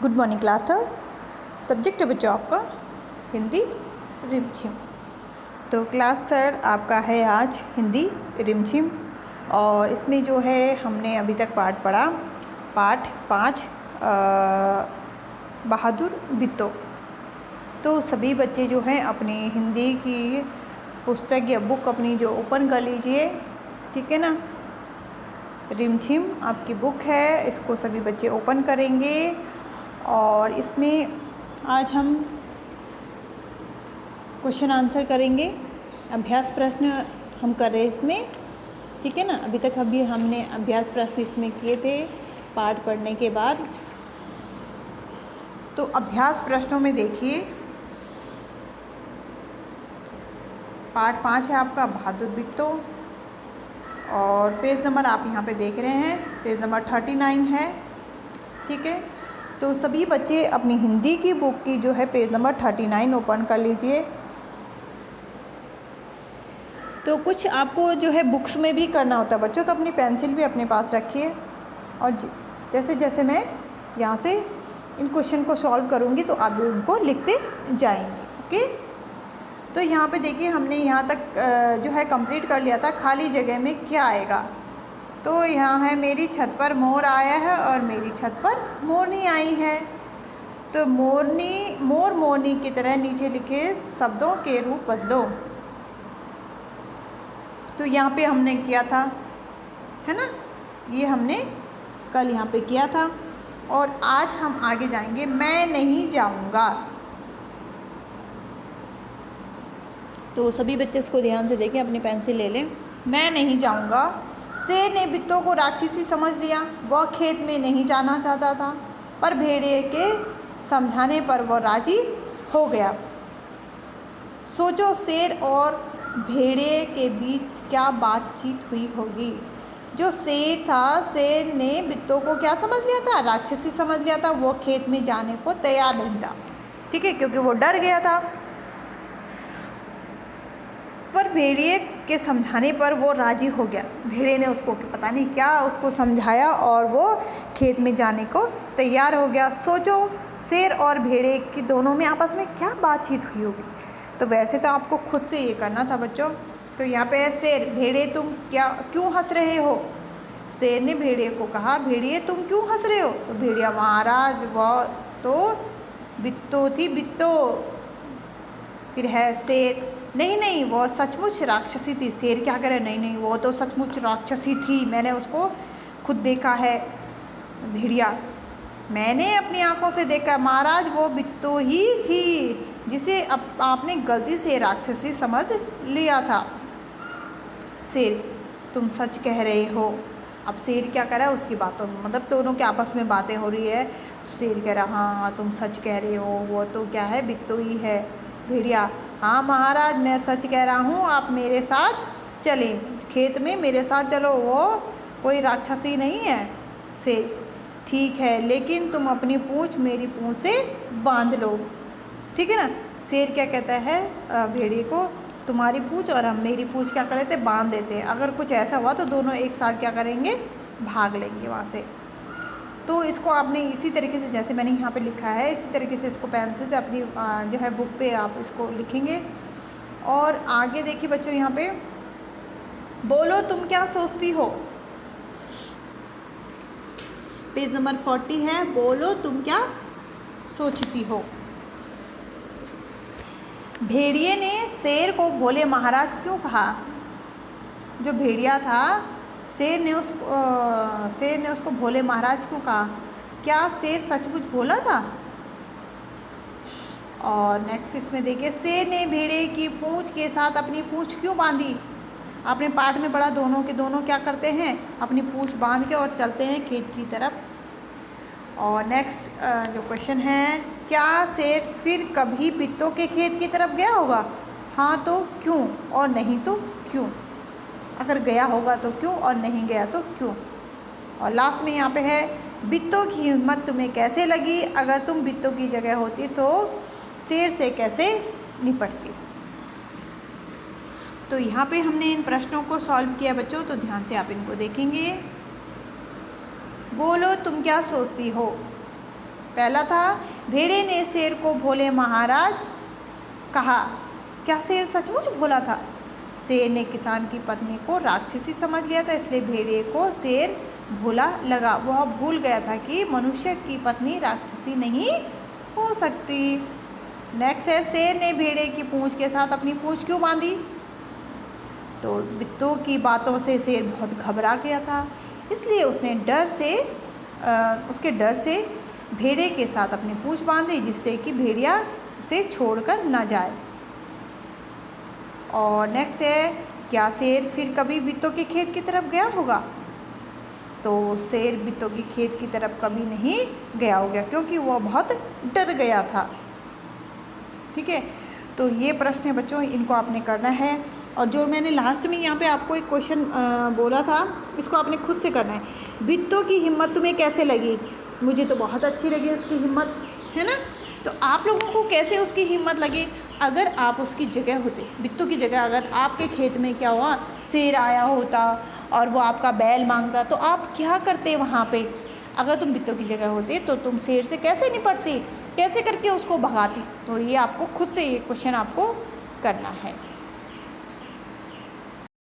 Good morning class sir. Subject है बच्चों आपका हिंदी रिमझिम। तो क्लास थर्ड आपका है आज हिंदी रिमझिम, और इसमें जो है हमने अभी तक पाठ पढ़ा पाठ 5 बहादुर बित्तो। तो सभी बच्चे जो हैं अपनी हिंदी की पुस्तक या बुक अपनी जो ओपन कर लीजिए, ठीक है ना। रिमझिम आपकी बुक है, इसको सभी बच्चे ओपन करेंगे और इसमें आज हम क्वेश्चन आंसर करेंगे। अभ्यास प्रश्न हम कर रहे हैं इसमें, ठीक है ना। अभी तक हमने अभ्यास प्रश्न इसमें किए थे पाठ पढ़ने के बाद। तो अभ्यास प्रश्नों में देखिए, पाठ 5 है आपका बहादुर बित्तो, और पेज नंबर आप यहाँ पे देख रहे हैं, पेज नंबर 39 है, ठीक है। तो सभी बच्चे अपनी हिंदी की बुक की जो है पेज नंबर 39 ओपन कर लीजिए। तो कुछ आपको जो है बुक्स में भी करना होता है बच्चों, तो अपनी पेंसिल भी अपने पास रखिए, और जैसे जैसे मैं यहाँ से इन क्वेश्चन को सॉल्व करूँगी तो आप भी उनको लिखते जाएंगे, ओके। तो यहाँ पे देखिए, हमने यहाँ तक जो है कंप्लीट कर लिया था। खाली जगह में क्या आएगा? तो यहाँ है मेरी छत पर मोर आया है और मेरी छत पर मोरनी आई है। तो मोर मोरनी की तरह नीचे लिखे शब्दों के रूप बदलो। तो यहाँ पे हमने किया था, है ना, ये हमने कल यहाँ पे किया था, और आज हम आगे जाएंगे। मैं नहीं जाऊँगा। तो सभी बच्चे इसको ध्यान से देखें, अपनी पेंसिल ले लें। मैं नहीं जाऊँगा। शेर ने बित्तो को राक्षसी समझ लिया। वह खेत में नहीं जाना चाहता था, पर भेड़िए के समझाने पर वह राजी हो गया। सोचो, शेर और भेड़िए के बीच क्या बातचीत हुई होगी। जो शेर था, शेर ने बित्तो को क्या समझ लिया था? राक्षसी समझ लिया था। वो खेत में जाने को तैयार नहीं था, ठीक है, क्योंकि वो डर गया था। पर भेड़िए के समझाने पर वो राजी हो गया। भेड़िए ने उसको पता नहीं क्या उसको समझाया और वो खेत में जाने को तैयार हो गया। सोचो, शेर और भेड़िए की दोनों में आपस में क्या बातचीत हुई होगी। तो वैसे तो आपको खुद से ये करना था बच्चों। तो यहाँ पे है शेर, भेड़िए तुम क्यों हंस रहे हो? शेर ने भेड़िए को कहा, भेड़िए तुम क्यों हंस रहे हो? तो भेड़िया, महाराज वह तो बित्तो थी, बित्तो। फिर है शेर, नहीं वो सचमुच राक्षसी थी। शेर क्या करे, नहीं वो तो सचमुच राक्षसी थी, मैंने उसको खुद देखा है। भेड़िया, मैंने अपनी आंखों से देखा। महाराज वो बित्तो ही थी जिसे आपने गलती से राक्षसी समझ लिया था। शेर, तुम सच कह रहे हो। अब शेर क्या कर रहा है, उसकी बातों में मतलब दोनों के आपस में बातें हो रही है। तो शेर कह रहा, हाँ तुम सच कह रहे हो, वो तो क्या है, बित्तो ही है। भेड़िया, हाँ महाराज मैं सच कह रहा हूँ, आप मेरे साथ चलें, खेत में मेरे साथ चलो, वो कोई राक्षसी नहीं है। शेर, ठीक है, लेकिन तुम अपनी पूँछ मेरी पूँछ से बांध लो, ठीक है ना। शेर क्या कहता है भेड़िए को, तुम्हारी पूँछ और हम मेरी पूँछ क्या कर लेते, बांध देते हैं। अगर कुछ ऐसा हुआ तो दोनों एक साथ क्या करेंगे, भाग लेंगे वहाँ से। तो इसको आपने इसी तरीके से, जैसे मैंने यहाँ पे लिखा है, इसी तरीके से इसको पेंसिल से अपनी जो है बुक पे आप इसको लिखेंगे। और आगे देखिए बच्चों, यहाँ पे बोलो तुम क्या सोचती हो, पेज नंबर 40 है। बोलो तुम क्या सोचती हो। भेड़िए ने शेर को भोले महाराज क्यों कहा? जो भेड़िया था, शेर ने उसको भोले महाराज क्यों कहा? क्या शेर सचमुच भोला था? और नेक्स्ट इसमें देखिए, शेर ने भेड़िए की पूँछ के साथ अपनी पूँछ क्यों बांधी? आपने पाठ में पढ़ा, दोनों के दोनों क्या करते हैं, अपनी पूँछ बांध के और चलते हैं खेत की तरफ। और नेक्स्ट जो क्वेश्चन है, क्या शेर फिर कभी बित्तो के खेत की तरफ गया होगा? हाँ तो क्यों, और नहीं तो क्यों? अगर गया होगा तो क्यों, और नहीं गया तो क्यों? और लास्ट में यहाँ पे है, बित्तो की हिम्मत तुम्हें कैसे लगी? अगर तुम बित्तो की जगह होती तो शेर से कैसे निपटती? तो यहाँ पे हमने इन प्रश्नों को सॉल्व किया बच्चों, तो ध्यान से आप इनको देखेंगे। बोलो तुम क्या सोचती हो। पहला था, भेड़े ने शेर को भोले महाराज कहा। क्या शेर सचमुच भोला था? शेर ने किसान की पत्नी को राक्षसी समझ लिया था, इसलिए भेड़े को शेर भोला लगा। वह भूल गया था कि मनुष्य की पत्नी राक्षसी नहीं हो सकती। नेक्स्ट है, शेर ने भेड़े की पूंछ के साथ अपनी पूंछ क्यों बांधी? तो बित्तों की बातों से शेर बहुत घबरा गया था, इसलिए उसने उसके डर से भेड़े के साथ अपनी पूंछ बांधी, जिससे कि भेड़िया उसे छोड़कर न जाए। और नेक्स्ट है, क्या शेर फिर कभी बित्तों के खेत की तरफ गया होगा? तो शेर बित्तों के खेत की तरफ कभी नहीं गया होगा, क्योंकि वह बहुत डर गया था। ठीक है, तो ये प्रश्न है बच्चों, इनको आपने करना है। और जो मैंने लास्ट में यहाँ पे आपको एक क्वेश्चन बोला था, इसको आपने खुद से करना है। बित्तों की हिम्मत तुम्हें कैसे लगी? मुझे तो बहुत अच्छी लगी उसकी हिम्मत, है ना। तो आप लोगों को कैसे उसकी हिम्मत लगी? अगर आप उसकी जगह होते, बित्तों की जगह, अगर आपके खेत में क्या हुआ, शेर आया होता और वो आपका बैल मांगता, तो आप क्या करते वहाँ पे? अगर तुम बित्तों की जगह होते तो तुम शेर से कैसे निपटती, कैसे करके उसको भगाती? तो ये आपको खुद से ये क्वेश्चन आपको करना है।